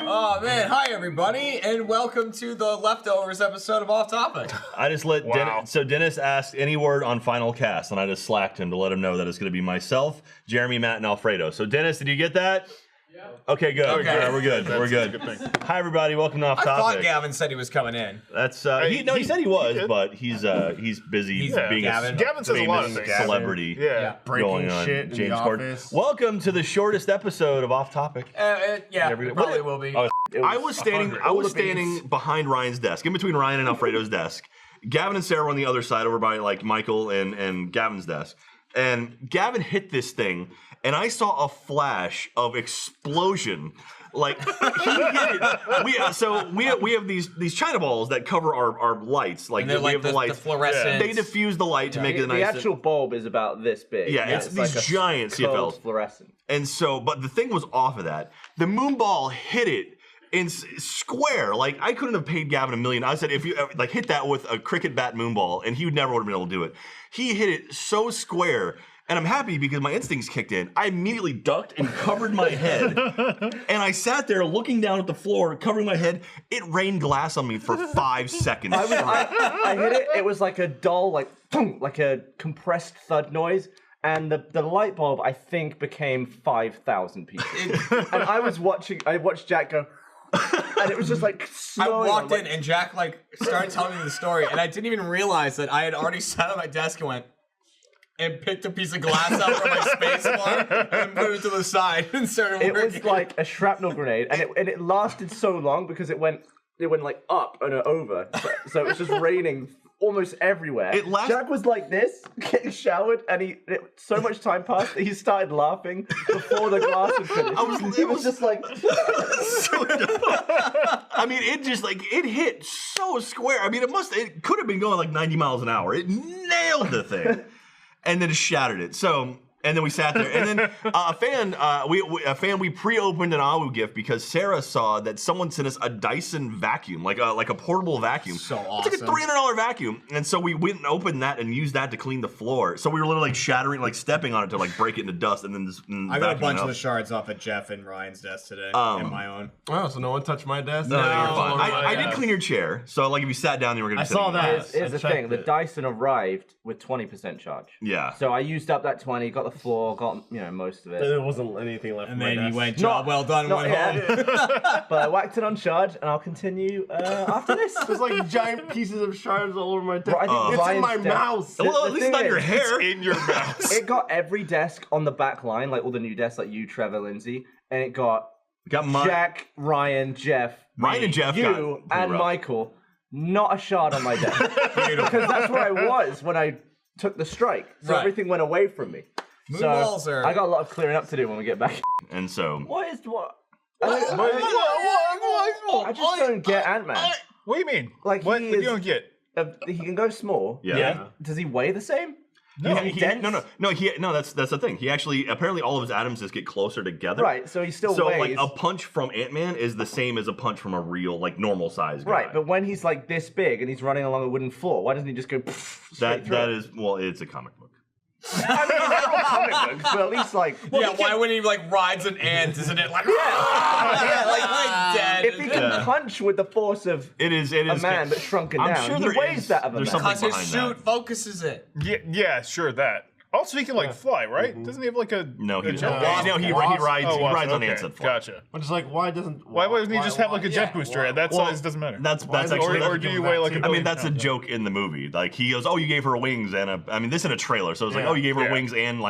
Oh man, hi everybody, and welcome to the Leftovers episode of Off Topic. I just let Dennis asked any word on final cast, and I just slacked him to let him know that it's going to be myself, Jeremy, Matt, and Alfredo. So Dennis, did you get that? Yeah. Okay, good. Okay. Right, we're good. We're good. Hi everybody, welcome to Off Topic. I thought Gavin said he was coming in. That's he said he was, but he's busy being Gavin says a lot of things. Celebrity. Yeah, breaking shit in James the office. Welcome to the shortest episode of Off Topic. It probably will be. I was standing behind Ryan's desk, in between Ryan and Alfredo's desk. Gavin and Sarah were on the other side, over by like Michael and Gavin's desk. And Gavin hit this thing, and I saw a flash of explosion. Like he hit it. We have these China balls that cover our lights. Like we have the lights. The fluorescent. They diffuse the light to make it nice. The actual bulb is about this big. Yeah, it's these like giant CFLs. Fluorescent. And so, but the thing was off of that. The moon ball hit it in square. Like I couldn't have paid Gavin $1 million. I said if you like hit that with a cricket bat moon ball, and he would never would have been able to do it. He hit it so square. And I'm happy because my instincts kicked in. I immediately ducked and covered my head. And I sat there looking down at the floor, covering my head. It rained glass on me for 5 seconds. I hit it. It was like a dull, like a compressed thud noise. And the light bulb, I think, became 5,000 pieces. And I watched Jack go, and it was just like I walked in and Jack like started telling me the story. And I didn't even realize that I had already sat at my desk and picked a piece of glass out from my space bar and put it to the side and started working. It was like a shrapnel grenade, and it lasted so long because it went like up and over, so it was just raining almost everywhere. Jack was like this, getting showered, and so much time passed that he started laughing before the glass had finished. It was just like, I mean, it hit so square. I mean, it could have been going like 90 miles an hour. It nailed the thing. And then it shattered it. So, and then we sat there. And then we pre-opened an AWU gift because Sarah saw that someone sent us a Dyson vacuum, like a portable vacuum. So awesome. It's like a $300 vacuum. And so we went and opened that and used that to clean the floor. So we were literally like shattering, like stepping on it to like break it into dust and then just I got a bunch of the shards off at Jeff and Ryan's desk today and my own. Oh, so no one touched my desk? No, you're fine. I did clean your chair. So like if you sat down, you were going to be sitting. I saw that. Here's the thing. The Dyson arrived with 20% charge. Yeah. So I used up that 20, got the floor, got most of it. There wasn't anything left. And then you went, job well done, and went home. But I whacked it on charge, and I'll continue after this. There's like giant pieces of shards all over my desk. It's in my mouth. Well, at least not your hair. It's in your mouth. It got every desk on the back line, like all the new desks, like you, Trevor, Lindsay, and it got Jack, Ryan, Jeff, you, and Michael. Not a shard on my desk. Because that's where I was when I took the strike. So everything went away from me. I got a lot of clearing up to do when we get back. And so... What? I just don't get Antman. What do you mean? Like what you don't get? He can go small. Yeah. Does he weigh the same? No, that's the thing. He actually, apparently all of his atoms just get closer together. Right, so he still weighs. So like a punch from Antman is the same as a punch from a real, like normal size guy. Right, but when he's like this big and he's running along a wooden floor, why doesn't he just go straight through? That is, well, it's a comic book. I mean, they're all comic books, but at least like... why when he like rides an ant, isn't it like... like dead. If he can punch with the force of a man but shrunken down, he weighs that of a man. Because his suit focuses it. Yeah, sure, that. Also, he can like fly, right? Doesn't he have like a? No, he rides on ants that fly. Gotcha. I'm just like, why doesn't he just have like a jet booster? That size doesn't matter. That's actually. Or do you weigh like a? I mean, that's a joke in the movie. Like he goes, "Oh, you gave her wings," and I mean, this in a trailer, so it's like, "Oh, you gave her wings and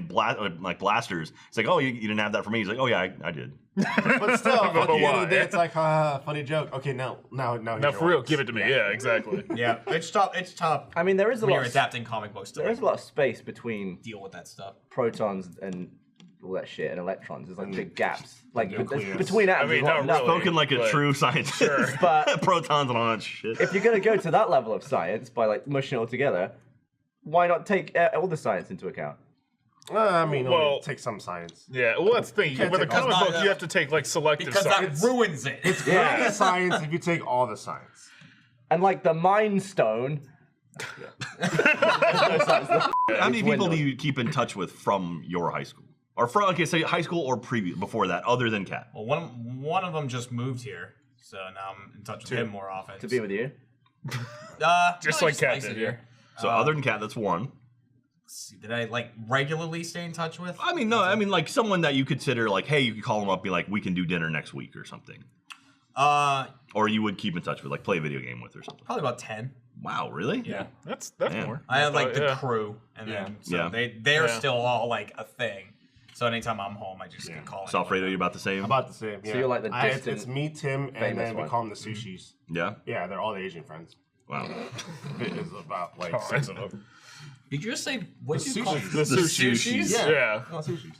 blasters." It's like, "Oh, you didn't have that for me." He's like, "Oh yeah, I did." But still, at the end of the day, it's like, funny joke. Okay, now for real, give it to me. Yeah, exactly. Yeah, it's tough. It's tough. I mean, there is a lot. You're adapting comic books. There is a lot of space between deal with that stuff. Protons and all that shit, and electrons. There's like big gaps, like between atoms. I mean, not really, spoken like a true scientist. Sure. But protons and all that shit. If you're gonna go to that level of science by like mushing it all together, why not take all the science into account? I mean, take some science. Yeah, well, that's the thing. With a comic book, you have to take like selective science. Because that ruins it. It's great science if you take all the science. And like the Mind Stone. How many people do you keep in touch with from your high school? Or from, okay, say high school or before that, other than Kat. Well, one of them just moved here, so now I'm in touch with him more often. To be with you? Just like Kat did here. So other than Kat, that's one. Did I like regularly stay in touch with? I mean, no, I mean like someone that you consider like, hey, you could call them up, be like, we can do dinner next week or something. Or you would keep in touch with, like play a video game with or something. Probably about 10. Wow, really? Yeah. That's Man. more. I have like the crew, and then so they're still all like a thing. So anytime I'm home, I just can call. Alfredo, you about the same? About the same. Yeah. So you're like the distant. It's me, Tim, and then we one. call them the Sushis. Yeah? Yeah, they're all the Asian friends. Wow. It's about like 6 of them. Did you just say what you call Sushis. The Sushis. Yeah. Yeah. Sushis.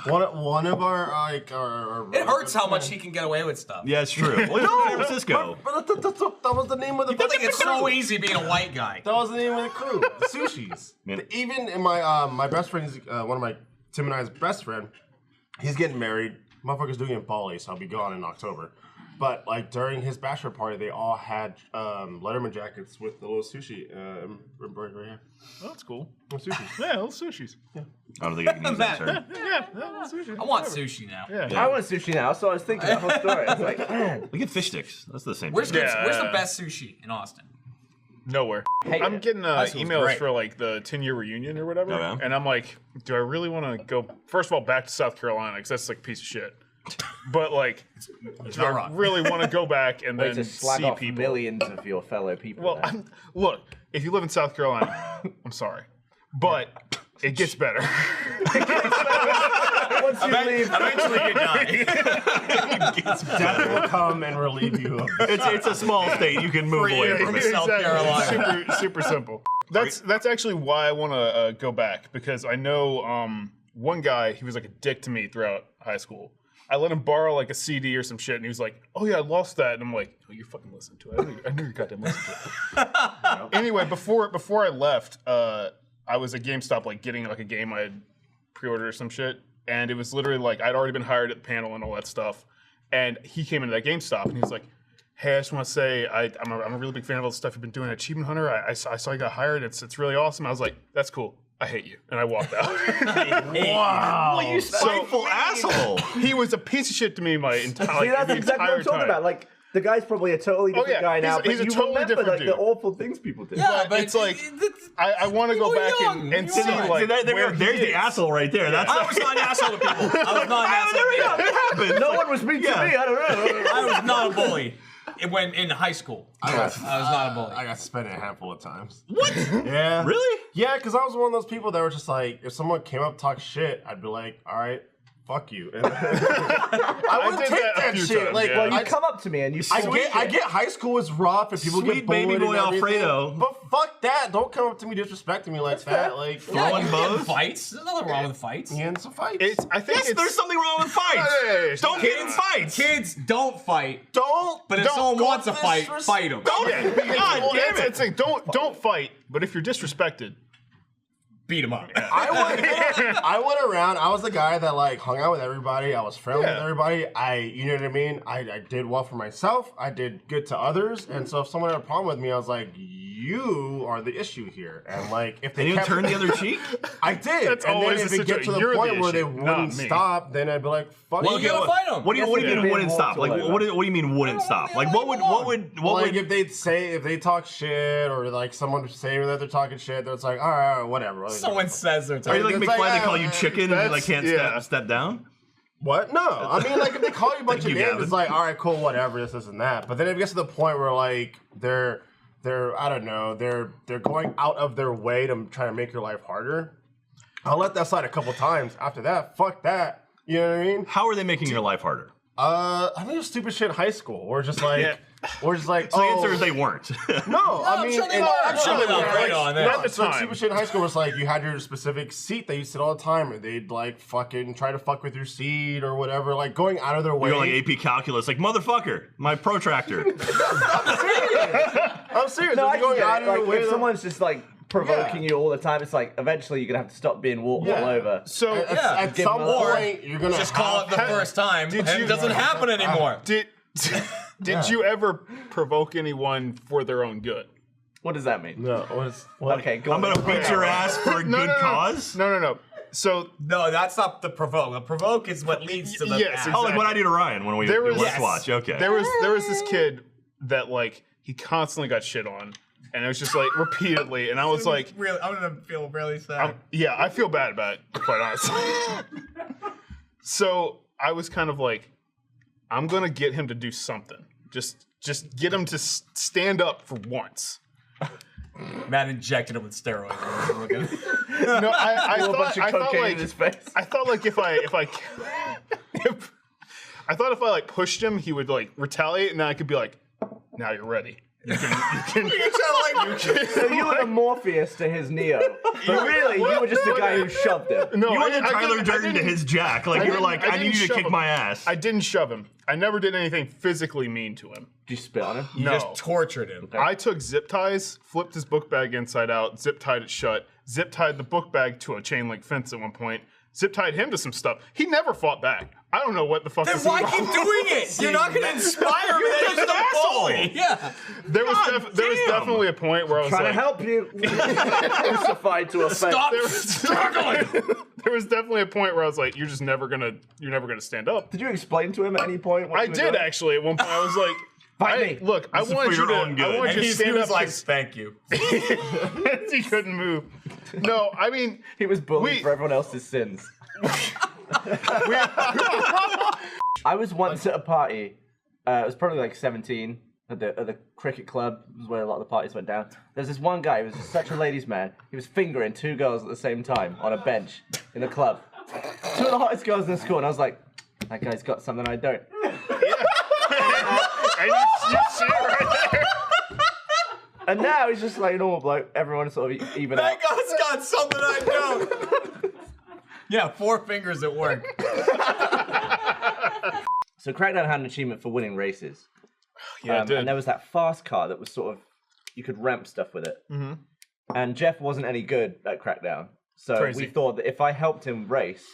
One of our like our It hurts how much he can get away with stuff. Yeah, it's true. Well, no, San Francisco. But that was the name of the. I think it's so easy being a white guy. That was the name of the crew, the Sushis. Man. Even in my my best friend's one of my Tim and I's best friend, he's getting married. Motherfucker's doing it in Bali, so I'll be gone in October. But like during his bachelor party, they all had Letterman jackets with the little sushi embroidered right here. Oh, that's cool. Little sushis. Yeah, little sushis. I don't think I can use that term. Yeah, little sushi. I want sushi now. Yeah. I want sushi now, so I was thinking that whole story. I was like, man. We get fish sticks. That's the same Where's thing. where's the best sushi in Austin? Nowhere. Hate I'm it. getting was emails great. for like the 10-year reunion or whatever, Oh, yeah? and I'm like, do I really want to go? First of all, back to South Carolina because that's like a piece of shit. But like, do I wrong. really want to go back and Way then to slag see off people? millions of your fellow people. Well, there. look, if you live in South Carolina, I'm sorry, but it gets better. Once you leave, Eventually you die. Death will come and relieve you of It's a small state. You can move away from it. South Carolina. Super simple. That's actually why I want to go back because I know one guy, he was like a dick to me throughout high school. I let him borrow like a CD or some shit, and he was like, "Oh yeah, I lost that," and I'm like, "Oh, you're fucking listening to it. I knew you goddamn listened to it." Anyway, before I left, I was at GameStop like getting like a game I had pre-ordered or some shit, and it was literally like I'd already been hired at the panel and all that stuff, and he came into that GameStop and he was like, "Hey, I just want to say I'm a really big fan of all the stuff you've been doing at Achievement Hunter. I saw you got hired. It's really awesome." I was like, "That's cool. I hate you," and I walked out. Wow. Well, you spiteful asshole. He was a piece of shit to me my entire see, that's the exactly what entire I'm talking time. about. Like, the guy's probably a totally different yeah, guy now, he's but a you totally remember different like dude. the awful things people did. Yeah, but it's like I want to go back and see young. like There's the asshole right there. That's I was not an asshole to people. I was not an asshole. there we go. to It happens. No one was mean to me. I don't know. I was not a bully. When in high school, I was not a bully. I got suspended a handful of times. What? Yeah. Really? Yeah, because I was one of those people that were just like, if someone came up talk shit, I'd be like, all right, fuck you. And I wouldn't did take that a that few shit. times, Like, yeah. Well, you I come up to me and you. I get high school is rough and people Sweet get bullied baby boy and everything, Alfredo. But fuck that. Don't come up to me disrespecting me like that. Like, Throwing Yeah, bows? fights. There's nothing wrong with fights. he ends a fight. I think Yes, there's something wrong with fights. Don't get in fights. Kids don't fight. Don't. But if someone wants to fight, fight them. Don't. Yeah. God Well, damn that's it. the thing. Don't fight. But if you're disrespected, Beat them up. I went around. I was the guy that like hung out with everybody. I was friendly with Yeah. everybody. You know what I mean? I did well for myself. I did good to others. And so if someone had a problem with me, I was like, you are the issue here. And like, if they And you kept, turn the other cheek? I did. That's and then always if the it get to the situation. You're point the where they issue, not wouldn't me. stop, then I'd be like, fuck Well, you. you gotta fight them. What do you Yes, mean yeah. wouldn't stop? Like what do you mean wouldn't stop? Like what would Like if they talk shit or like someone say that they're talking shit, then it's like, all right, whatever. Like, Someone says they're are you like It's McFly? like, They call you chicken and you like can't step down? What? No. I mean, like, if they call you a bunch Thank of you, names, Gavin. it's like, all right, cool, whatever, this and that. But then it gets to the point where, like, they're I don't know, they're going out of their way to try to make your life harder. I'll let that slide a couple times. After that, fuck that. You know what I mean? How are they making your life harder? I think it was stupid shit in high school. Or just like, Yeah. or just like, So the answer is they weren't. No, I I'm mean, sure they and- were. I'm sure I'm they not were. right on that. Not the So time. stupid shit in high school was like you had your specific seat that you sit all the time, and they'd like fucking try to fuck with your seat or whatever, like going out of their way. You're like AP calculus, like motherfucker, my protractor. I'm serious. No, They're I going get out it. of their Like, way. if to- someone's just like provoking you all the time, it's like eventually you're gonna have to stop being walked all over. So At Give some them a- point, you're gonna Just call it the first time, and it doesn't happen anymore. did you ever provoke anyone for their own good? What does that mean? No, Okay, go I'm on. gonna beat your ass for a good cause. No. So no, that's not the provoke. The provoke is what leads to the. Yes, act. exactly. Oh, like what I do to Ryan when we do Let's Watch. Okay. There was this kid that like he constantly got shit on, and it was just like repeatedly, and I was like, I'm gonna feel really sad. Yeah, I feel bad about it, quite honestly. So I was kind of like, I'm gonna get him to do something. Just get him to stand up for once. Matt injected him with steroids. No, I thought like in his face. I thought like if I like pushed him, he would like retaliate, and then I could be like, now you're ready. You can So you were the Morpheus to his Neo, but really you were just the guy who shoved him. No, you were the Tyler Durden to his Jack. Like you were like, I need you to kick my ass. I didn't shove him. I never did anything physically mean to him. Did you spit on him? You just tortured him. I took zip ties, flipped his book bag inside out, zip tied it shut, zip tied the book bag to a chain link fence at one point, zip tied him to some stuff. He never fought back. I don't know what the fuck. Then is why wrong keep doing it? You're not gonna inspire me. You're just a bully. Yeah. There was definitely a point where I was Trying like, to help you. Crucified to a fence. Stop struggling. There was definitely a point where I was like, you're never gonna stand up. Did you explain to him at any point? I did actually. At one point, I was like, Fight me. Look, I want you to. I want you to stand up. Like, thank you. He couldn't move. No, I mean, he was bullied for everyone else's sins. I was once at a party. It was probably like 17 at the cricket club. Was where a lot of the parties went down. There's this one guy. He was such a ladies' man. He was fingering 2 girls at the same time on a bench in the club. 2 of the hottest girls in the school, and I was like, that guy's got something I don't. And you see it right there. And now he's just like a normal bloke. Everyone's sort of even out. That guy's got something I don't. Yeah, 4 fingers at work. So Crackdown had an achievement for winning races. Yeah, it did. And there was that fast car that was sort of, you could ramp stuff with it. Mm-hmm. And Jeff wasn't any good at Crackdown. So we thought that if I helped him race,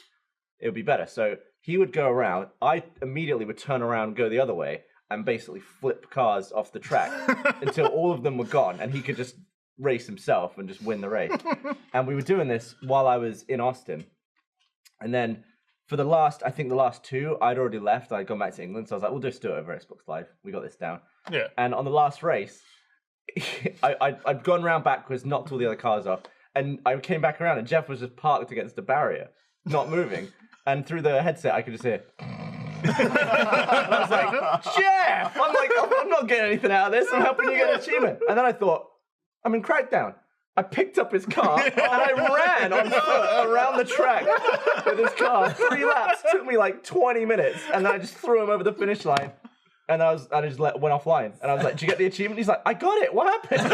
it would be better. So he would go around. I immediately would turn around, go the other way, and basically flip cars off the track until all of them were gone, and he could just race himself and just win the race. And we were doing this while I was in Austin. And then for the last 2, I'd already left. I'd gone back to England. So I was like, we'll just do it over Xbox Live. We got this down. Yeah. And on the last race, I'd gone round backwards, knocked all the other cars off. And I came back around, and Jeff was just parked against the barrier, not moving. And through the headset, I could just hear. I was like, Jeff! I'm not getting anything out of this. I'm helping you get an achievement. And then I thought, I'm in Crackdown. I picked up his car and I ran on foot around the track with his car. 3 laps. Took me like 20 minutes. And then I just threw him over the finish line. And I just went offline. And I was like, did you get the achievement? He's like, I got it. What happened?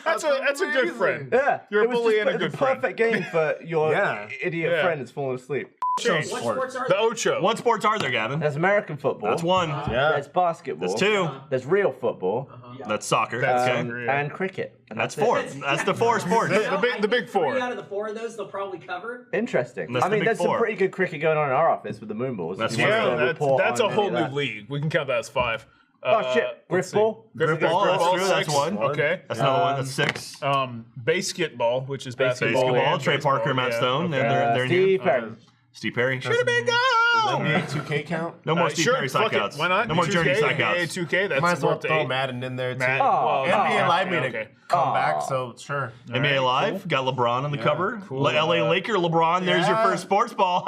That's a good friend. Yeah. You're a bully and a good friend. Perfect game for your idiot friend that's fallen asleep. What sports are The there? Ocho. What sports are there, Gavin? There's American football. That's 1. Yeah. There's basketball. That's 2. There's real football. That's soccer. That's okay. soccer. And cricket. And That's it. 4. That's the 4 sports. The big 4. 3 out of the 4 of those they'll probably cover. Interesting. That's I the mean, big there's 4. some pretty good cricket going on in our office with the moonballs. That's If you want Yeah, to report that's a on whole any new of that. league. We can count that as 5. Oh shit! let's see. Griffball. Griffball, that's true. That's 6. 1. Okay. That's another 1. That's 6. Basketball, which is basketball. Basketball. and Trey baseball, Parker, Matt yeah, Stone. okay. They're in Steve here. Perry. Steve Perry. Should have been go. NBA 2K count? No more Steve Sure, Perry fuck it. strikeouts. Why not? No more 2K, Journey NBA strikeouts. 2K, that's Might as well up to throw 8. Madden in there too. Madden, well, NBA Live made okay. a comeback, so sure. NBA Live got LeBron on the cover. cool. LA Laker LeBron. There's your Yeah. first sports ball.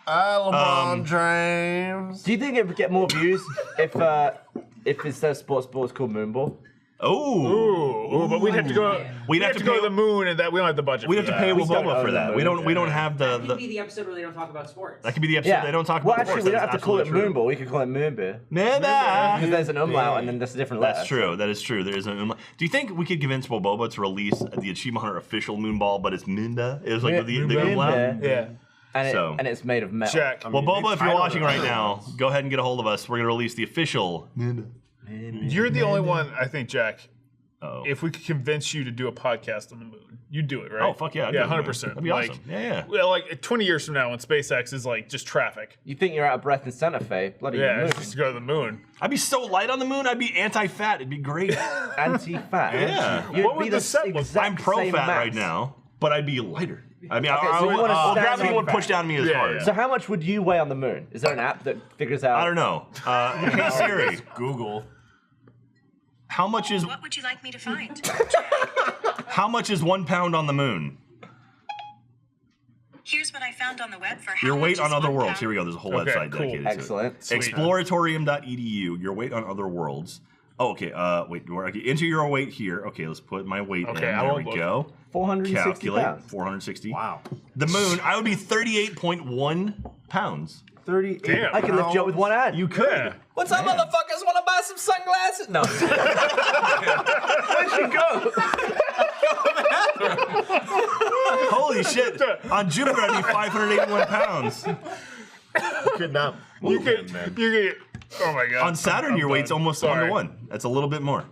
LeBron James. Do you think it would get more views if it says sports ball is called Moonball? Oh, Ooh, but we'd have to go. We'd have to go pay- to the moon, and that we don't have the budget. We'd have to for pay that. We don't Waboma own for that. the We moon. don't have That could the. be the episode where they don't talk about sports. That could be the episode. Yeah. They don't talk Well, about actually, sports. we don't That's have to call it absolutely true. Moonball. We could call it Moonbeer. Never. Because there's an umlaut and then there's a different letter. That's true. That is true. There is an. Do you think we could convince Boboba to release the Achievement Hunter official Moonball, but it's Minda? It was like the umlaut. Moonbear. Yeah. And it's made of metal. Jack. Well, Boba, if you're title watching it. right now, go ahead and get a hold of us. We're going to release the official. You're the only one, I think, Jack. Oh. If we could convince you to do a podcast on the moon, you'd do it, right? Oh, fuck yeah. I'd do Yeah, it on the moon. 100%. That'd be awesome. Yeah. Well, like 20 years from now, when SpaceX is like just traffic. You think you're out of breath in Santa Fe? Bloody Yeah, moon. just to go to the moon. I'd be so light on the moon. I'd be anti-fat. It'd be great. Anti-fat. Yeah. You'd What would be the set look like? exact I'm pro-fat same mass. right now. but I'd be lighter. I mean, so you wanna stand gravity on wouldn't push down me as hard. yeah. So how much would you weigh on the moon? Is there an app that figures out? I don't know. Hey Siri, Google. how much is What would you like me to find? how much is 1 pound on the moon? Here's what I found on the web for how Your weight much on is other 1 worlds. pound. Here we go. There's a whole Okay, website cool. dedicated Excellent. to it. Exploratorium.edu. Your weight on other worlds. Oh, okay. Wait. Okay. Enter your weight here. Okay, let's put my weight in. Okay, I There won't we look. go. 460 Calculate. pounds. 460. Wow. The moon. I would be 38.1 pounds. 38. Damn. I can lift you up with one hand. You could. Yeah. What's up, motherfuckers? Want to buy some sunglasses? No. Where'd you go? Holy shit. On Jupiter, I'd be 581 pounds. Could not You move could, him, man. oh my god. On Saturn, I'm your weight's done. almost Sorry. 1-to-1. That's a little bit more.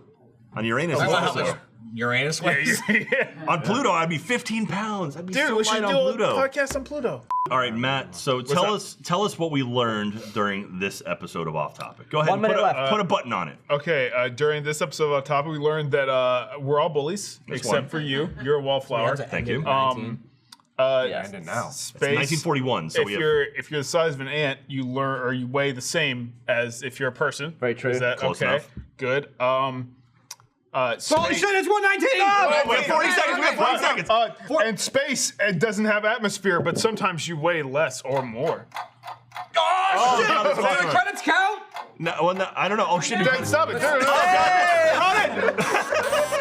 On Uranus, Talk it's about how also. much Uranus Yeah, weighs. yeah. On Pluto, I'd be 15 pounds. I'd be Dude, so we should light do on a Pluto. podcast on Pluto. All right, Matt. So that? tell us what we learned during this episode of Off Topic. Go ahead. 1 and put minute a, left. put a button on it. Okay, during this episode of Topic, we learned that we're all bullies, except one. for you. You're a wallflower. Thank you. And then now. Space. 1941. So if we have you're the size of an ant, you learn or you weigh the same as if you're a person. Very true. Is that Close okay? enough. Good. Holy Space- shit, it's 119! wait, 40 seconds. We have 40 seconds. And space, it doesn't have atmosphere, but sometimes you weigh less or more. Oh, shit! no, that's Do fine. the credits count? No, well, no, I don't know. Oh shit! Stop it! Oh, God. Run it!